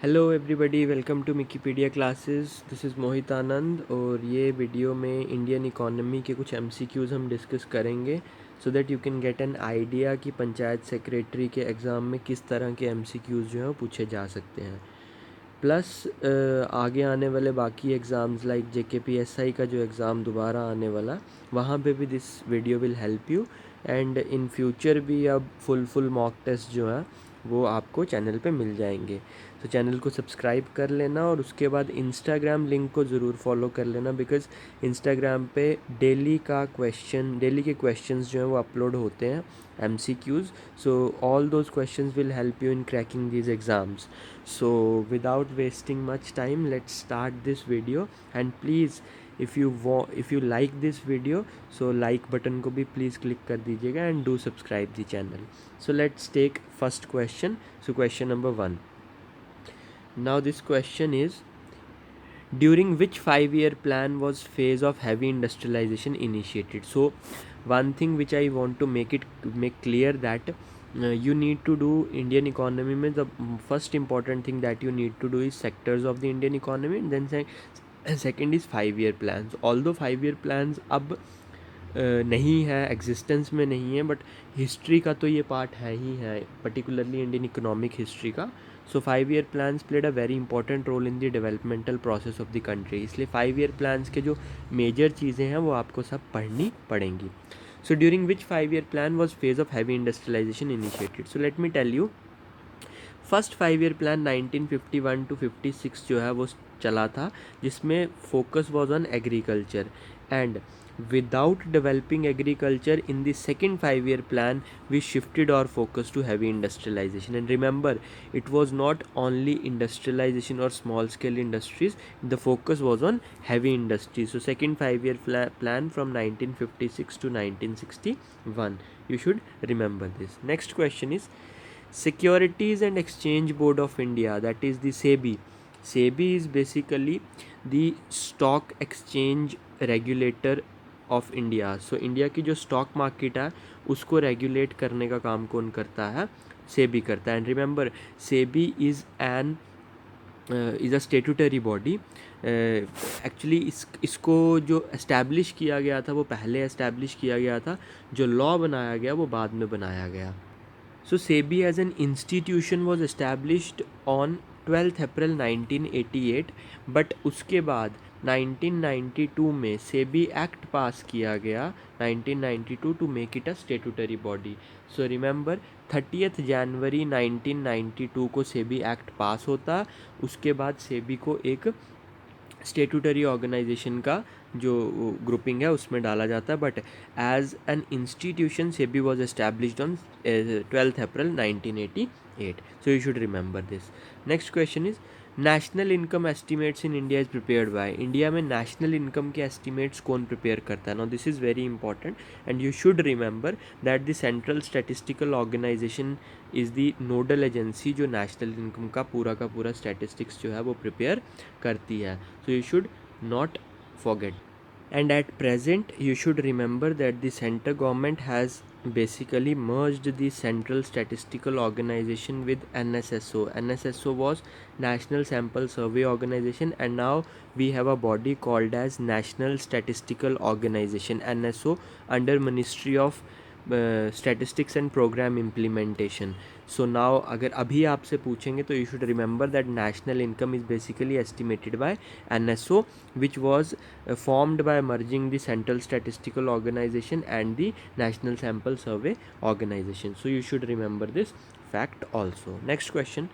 Hello everybody, welcome to Wikipedia classes. This is Mohit Anand और ये video में इंडियन इकोनॉमी के कुछ एमसीक्यूज़ हम डिस्कस करेंगे so that you can get an idea कि पंचायत सेक्रेटरी के एग्ज़ाम में किस तरह के एमसीक्यूज़ जो हैं वो पूछे जा सकते हैं। प्लस आगे आने वाले बाकी एग्ज़ाम्स लाइक जेकेपीएसआई का जो एग्ज़ाम दोबारा आने वाला, वहाँ पे भी this video will help you. And in future भी अब फुल मॉक टेस्ट जो है वो आपको चैनल पे मिल जाएंगे। तो चैनल को सब्सक्राइब कर लेना और उसके बाद इंस्टाग्राम लिंक को ज़रूर फॉलो कर लेना, बिकॉज़ इंस्टाग्राम पे डेली के क्वेश्चंस जो हैं वो अपलोड होते हैं, MCQs. So all those questions will help you in cracking these exams. So without wasting much time, let's start this video. And please, if you like this video, so like button को भी please click कर दीजिएगा and do subscribe the channel. So let's take first question. So question number 1. Now this question is, during which 5-year plan was phase of heavy industrialization initiated? So one thing which I want to make clear that you need to do Indian economy में the first important thing that you need to do is sectors of the Indian economy, and then second is 5-year plans. Although 5-year plans अब नहीं है, existence में नहीं है, but history का तो ये पार्ट है ही है, पर्टिकुलरली इंडियन इकोनॉमिक हिस्ट्री का. So 5-year plans played a very important role in the developmental process of the country. इसलिए 5-year प्लान्स के जो मेजर चीज़ें हैं वो आपको सब पढ़नी पड़ेंगी. So during which 5-year plan was phase of heavy industrialization initiated? So let me tell you. First 5-year plan 1951 to 56 जो है वो चला था, जिसमें focus was on agriculture. And without developing agriculture in the second 5-year plan, we shifted our focus to heavy industrialization. And remember, it was not only industrialization or small scale industries, the focus was on heavy industries. So second 5-year plan from 1956 to 1961, you should remember this. Next question is, Securities and Exchange Board of India, that is the SEBI. SEBI is basically the stock exchange regulator of India. So India की जो stock market है उसको regulate करने का काम कौन करता है? सेबी करता है. And remember, SEBI is a statutory body. Actually इसको जो एस्टैब्लिश किया गया था वो पहले एस्टैब्लिश किया गया था, जो लॉ बनाया गया वो बाद में बनाया गया. So SEBI as an institution was established on 12 April 1988, but उसके बाद 1992 में सेबी एक्ट पास किया गया 1992 to make it a statutory body. So remember, 30 जनवरी 1992 को सेबी एक्ट पास होता, उसके बाद सेबी को एक स्टेटूटरी ऑर्गेनाइजेशन का जो ग्रुपिंग है उसमें डाला जाता है, but as an institution SEBI was established on 12 April 1988. So you should remember this. Next question is, national income estimates in India is prepared by. India में नेशनल इनकम के estimates कौन प्रिपेयर करता है? Now this is very important and you should remember that the central statistical organisation is the nodal agency जो national income का पूरा statistics जो है वो प्रिपेयर करती है. सो you should not forget. And at present you should remember that the center government has basically merged the Central Statistical Organization with NSSO. NSSO was National Sample Survey Organization, and now we have a body called as National Statistical Organization, NSO, under Ministry of statistics and programme implementation. So now अगर अभी आपसे पूछेंगे तो you should remember that national income is basically estimated by NSO, which was formed by merging the Central Statistical Organization and the National Sample Survey Organization. So you should remember this fact also. Next question.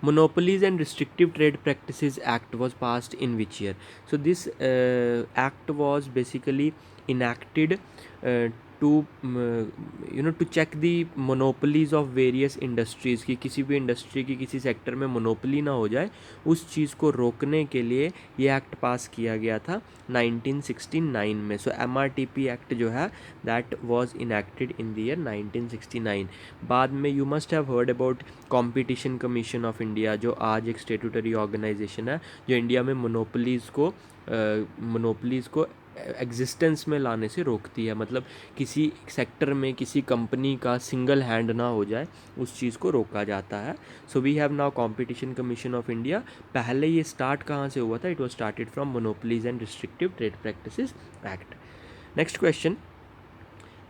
Monopolies and Restrictive Trade Practices Act was passed in which year? So this act was basically enacted to check the monopolies of various industries, कि किसी भी industry की किसी sector में monopoly ना हो जाए, उस चीज़ को रोकने के लिए ये एक्ट पास किया गया था 1969 में. सो MRTP एक्ट जो है that was enacted in the year 1969. बाद में you must have heard about competition commission of India, जो आज एक स्टेटूटरी ऑर्गेनाइजेशन है जो इंडिया में मोनोपलीज़ को एग्जिस्टेंस में लाने से रोकती है, मतलब किसी सेक्टर में किसी कंपनी का सिंगल हैंड ना हो जाए, उस चीज़ को रोका जाता है. So we have now competition commission of India. पहले ये स्टार्ट कहाँ से हुआ था? It was started from monopolies and restrictive trade practices act. Next question,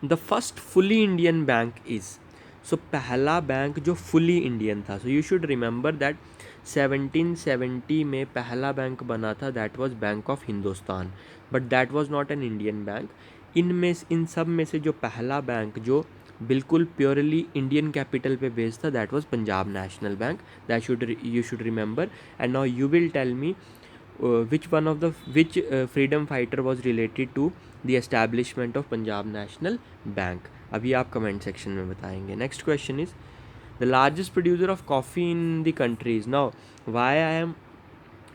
the first fully Indian bank is. So पहला बैंक जो फुली इंडियन था, so you should remember that 1770 में पहला बैंक बना था, that was bank of Hindustan, but that was not an Indian bank. इन सब में से जो पहला बैंक जो बिल्कुल प्योरली इंडियन कैपिटल पे बेस्ड था, that was Punjab National Bank. That you should remember. And now you will tell me which freedom fighter was related to the establishment of Punjab National Bank. अभी आप कमेंट सेक्शन में बताएंगे. Next question is, the largest producer of coffee in the country is. Now why I am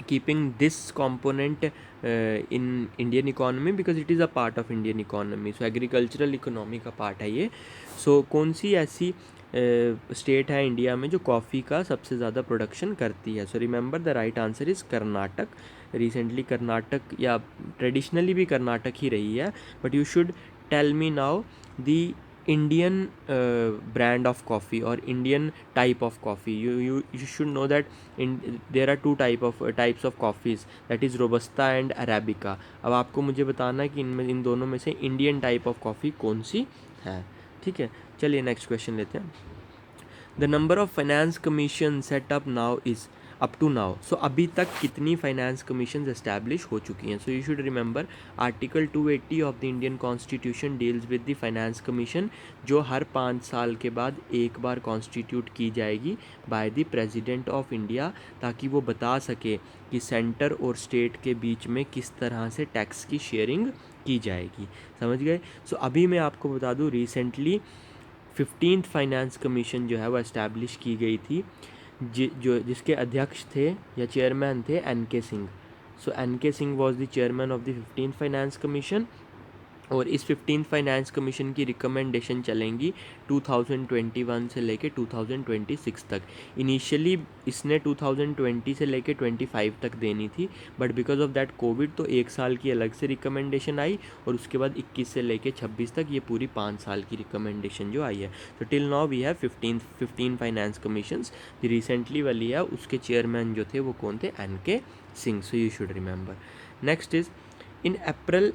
keeping this component in Indian economy, because it is a part of Indian economy. So agricultural economy का part है ये. So कौन सी ऐसी state है India में जो coffee का सबसे ज़्यादा प्रोडक्शन करती है? So remember the right answer is Karnataka. Recently Karnataka, या ट्रेडिशनली भी कर्नाटक ही रही है, but you should tell me now the Indian brand of coffee or Indian type of coffee. You should know that there are two types of coffees, that is robusta and arabica. अब आपको मुझे बताना है कि इन दोनों में से Indian type of coffee कौन सी है. ठीक है, चलिए नेक्स्ट क्वेश्चन लेते हैं. The number of finance commission set up now is up to now. So अभी तक कितनी फाइनेंस कमीशन एस्टैब्लिश हो चुकी हैं? So you should remember article 280 of the Indian constitution deals with the finance commission, जो हर 5 साल के बाद एक बार कॉन्स्टिट्यूट की जाएगी by the president of India, ताकि वो बता सके कि सेंटर और स्टेट के बीच में किस तरह से टैक्स की शेयरिंग की जाएगी. समझ गए? सो अभी मैं आपको बता दूँ, रिसेंटली 15th फाइनेंस कमीशन जो है वो इस्टेब्लिश की गई थी, जिसके अध्यक्ष थे या चेयरमैन थे N K. Singh. So NK. Singh was the chairman of the 15th finance commission. और इस 15th फाइनेंस कमीशन की रिकमेंडेशन चलेंगी 2021 से लेके 2026 तक. इनिशियली इसने 2020 से लेके 25 तक देनी थी, but because of that Covid तो एक साल की अलग से रिकमेंडेशन आई, और उसके बाद 21 से लेके 26 तक ये पूरी 5 साल की रिकमेंडेशन जो आई है. तो till now we have 15 finance commissions. Recently वाली है, उसके चेयरमैन जो थे वो कौन थे? N K. Singh. So you should remember. Next is, in April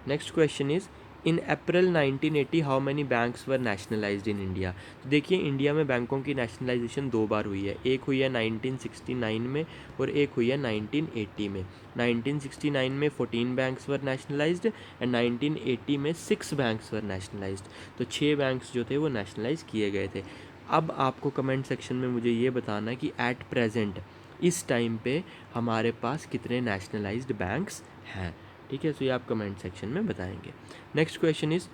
next question is, in April 1980 how many banks were nationalised in India. तो देखिए, इंडिया में बैंकों की नेशनलाइजेशन 2 बार हुई है. एक हुई है 1969 में और एक हुई है 1980 में. 1969 में 14 बैंक्स वर नेशनलाइज्ड एंड 1980 में 6 बैंक्स वर नेशनलाइज्ड. तो 6 बैंक्स जो थे वो नेशनलाइज किए गए थे. अब आपको कमेंट सेक्शन में मुझे ये बताना है कि एट प्रेजेंट इस टाइम पे हमारे पास कितने नेशनलाइज्ड बैंक्स हैं. ठीक है, सो ये आप कमेंट सेक्शन में बताएंगे. Next question is,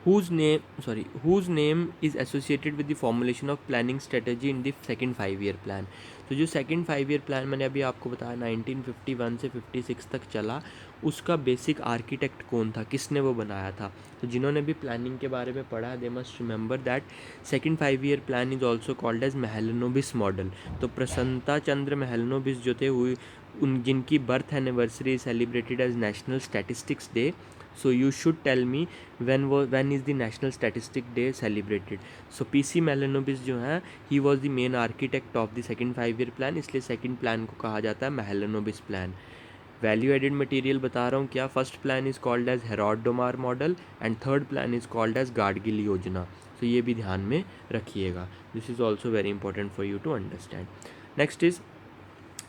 whose name is associated with the formulation of planning strategy in the second 5-year plan. तो जो सेकंड 5-year प्लान मैंने अभी आपको बताया 1951 से 56 तक चला, उसका बेसिक आर्किटेक्ट कौन था, किसने वो बनाया था? तो जिन्होंने भी प्लानिंग के बारे में पढ़ा, they must remember that second 5-year plan is also called as Mahalanobis model. तो प्रसन्नता चंद्र महलनोबिस जो थे, जिनकी birth anniversary celebrated as national statistics day. So you should tell me when is the National Statistic Day celebrated. So PC Mahalanobis जो है, he was the main architect of the second 5-year plan, इसलिए second plan को कहा जाता है Mahalanobis plan. Value added material बता रहा हूँ क्या. First plan is called as Harrod Domar model and third plan is called as Gadgil योजना. तो ये भी ध्यान में रखिएगा. This is also very important for you to understand. Next is,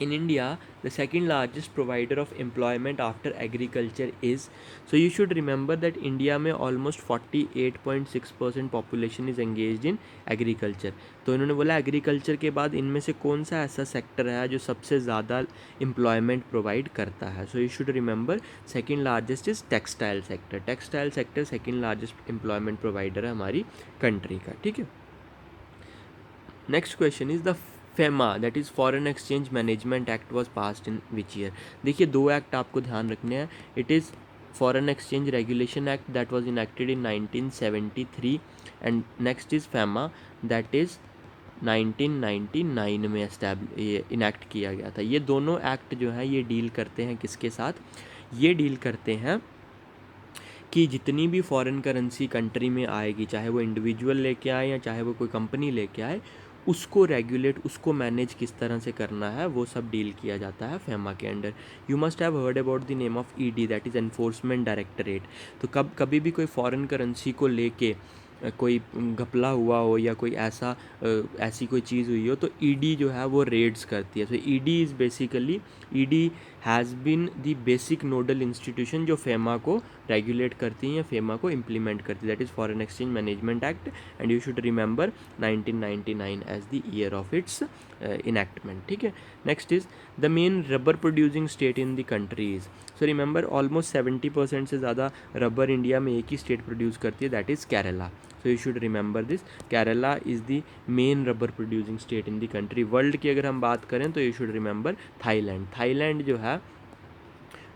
in India, the second largest provider of employment after agriculture is. So you should remember that India में almost 48.6% population is engaged in agriculture. तो इन्होंने बोला agriculture के बाद इनमें से कौन सा ऐसा सेक्टर है जो सबसे ज़्यादा एम्प्लॉयमेंट प्रोवाइड करता है. सो you should remember second largest is textile sector. Textile sector second largest employment provider है हमारी कंट्री का. ठीक है. Next question is, the FEMA, that is Foreign Exchange Management Act, was passed in which year? देखिए, 2 act आपको ध्यान रखने हैं. It is Foreign Exchange Regulation Act that was enacted in 1973 and next is FEMA that is 1999 में ये enact किया गया था। ये दोनों एक्ट जो है ये डील करते हैं किसके साथ? ये डील करते हैं कि जितनी भी फॉरेन करेंसी कंट्री में आएगी, चाहे वो इंडिविजुअल लेके आए या चाहे वो कोई कंपनी लेके आए, उसको रेगुलेट, उसको मैनेज किस तरह से करना है, वो सब डील किया जाता है फेमा के under. You must have heard about the name of ED, that is enforcement directorate. तो कभी भी कोई फॉरेन करेंसी को लेके कोई घपला हुआ हो या कोई ऐसी कोई चीज़ हुई हो, तो ईडी जो है वो रेड्स करती है। So ED is basically, ED has been the basic nodal institution जो फेमा को रेगुलेट करती हैं या फेमा को इम्प्लीमेंट करती है, that is foreign exchange management act. And you should remember 1999 as the year of its enactment. ठीक है, next is the main rubber producing state in the countries. So remember almost 70% से ज़्यादा rubber India में एक ही state produce करती है, that is Kerala. So you should remember this, Kerala is the main rubber producing state in the country. World की अगर हम बात करें तो you should remember Thailand. Thailand जो है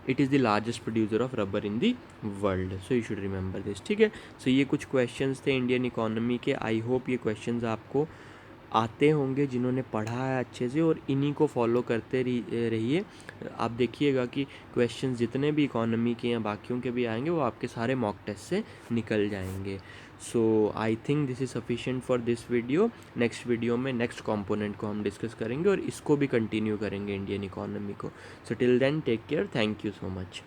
it is the largest producer of rubber in the world. So you should remember this. ठीक है, सो ये कुछ क्वेश्चंस थे इंडियन इकोनॉमी के। आई होप ये क्वेश्चंस आपको आते होंगे जिन्होंने पढ़ा है अच्छे से, और इन्हीं को फॉलो करते रहिए। आप देखिएगा कि क्वेश्चंस जितने भी इकोनॉमी के या बाकियों के भी आएंगे वो आपके सारे मॉक टेस्ट से निकल जाएंगे। So I think this is sufficient for this video. Next video में नेक्स्ट कंपोनेंट को हम डिस्कस करेंगे और इसको भी कंटिन्यू करेंगे इंडियन इकोनॉमी को। So till then take care, thank you so much.